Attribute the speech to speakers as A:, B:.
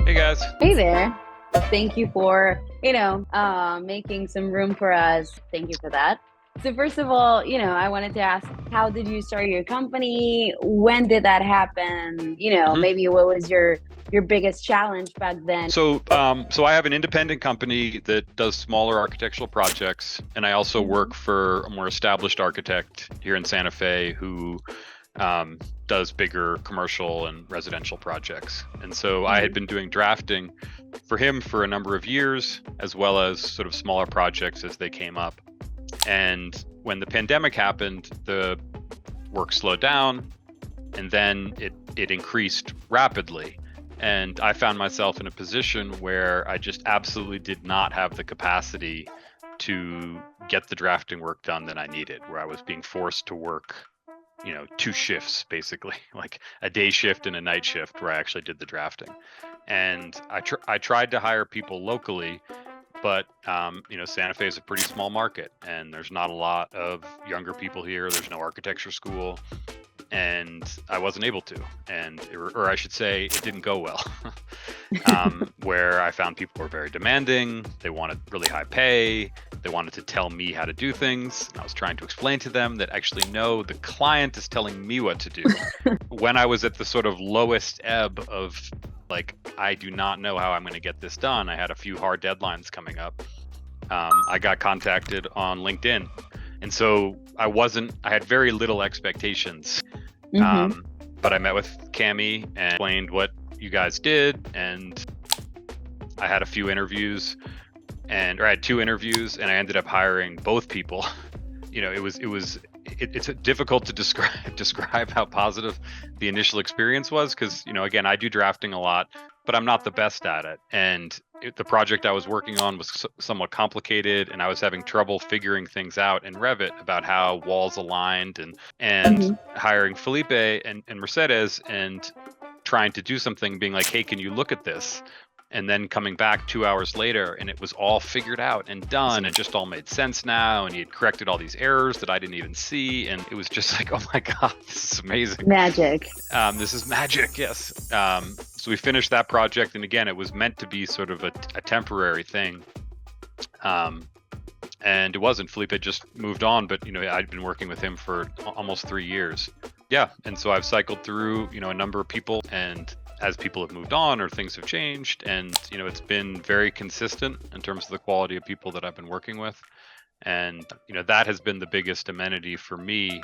A: Hey guys.
B: Hey there. Thank you for, making some room for us. Thank you for that. So first of all, I wanted to ask, how did you start your company? When did that happen?
A: hmm
B: Maybe what was your biggest challenge back then?
A: So I have an independent company that does smaller architectural projects, and I also
B: Hmm.
A: work for a more established architect here in Santa Fe who does bigger commercial and residential projects. And so I had
B: Hmm.
A: been doing drafting for him for a number of years, as well as sort of smaller projects as they came up. And when the pandemic happened, the work slowed down, and then it increased rapidly. And I found myself in a position where I just absolutely did not have the capacity to get the drafting work done that I needed, where I was being forced to work, two shifts basically, like a day shift and a night shift where I actually did the drafting. And I tried to hire people locally, but Santa Fe is a pretty small market, and there's not a lot of younger people here. There's no architecture school, and I wasn't able to, or I should say, it didn't go well. Where I found people were very demanding. They wanted really high pay. They wanted to tell me how to do things. And I was trying to explain to them that actually, no, the client is telling me what to do. When I was at the sort of lowest ebb of like, I do not know how I'm going to get this done, I had a few hard deadlines coming up. I got contacted on LinkedIn. And so I had very little expectations.
B: Hmm.
A: Um, but I met with Cami and explained what you guys did. And I had a few interviews or I had two interviews, and I ended up hiring both people. It's difficult to describe how positive the initial experience was, because again, I do drafting a lot, but I'm not the best at it. And the project I was working on was somewhat complicated, and I was having trouble figuring things out in Revit about how walls aligned, and
B: Hmm.
A: hiring Felipe and Mercedes and trying to do something, being like, hey, can you look at this? And then coming back 2 hours later, and it was all figured out and done. It just all made sense now, and he had corrected all these errors that I didn't even see, and it was just like, oh my god, this is amazing.
B: Magic.
A: This is magic. Yes. So we finished that project, and again, it was meant to be sort of a temporary thing, and it wasn't. Felipe had just moved on, but I'd been working with him for almost 3 years. Yeah, and so I've cycled through a number of people, and as people have moved on or things have changed, and it's been very consistent in terms of the quality of people that I've been working with, and that has been the biggest amenity for me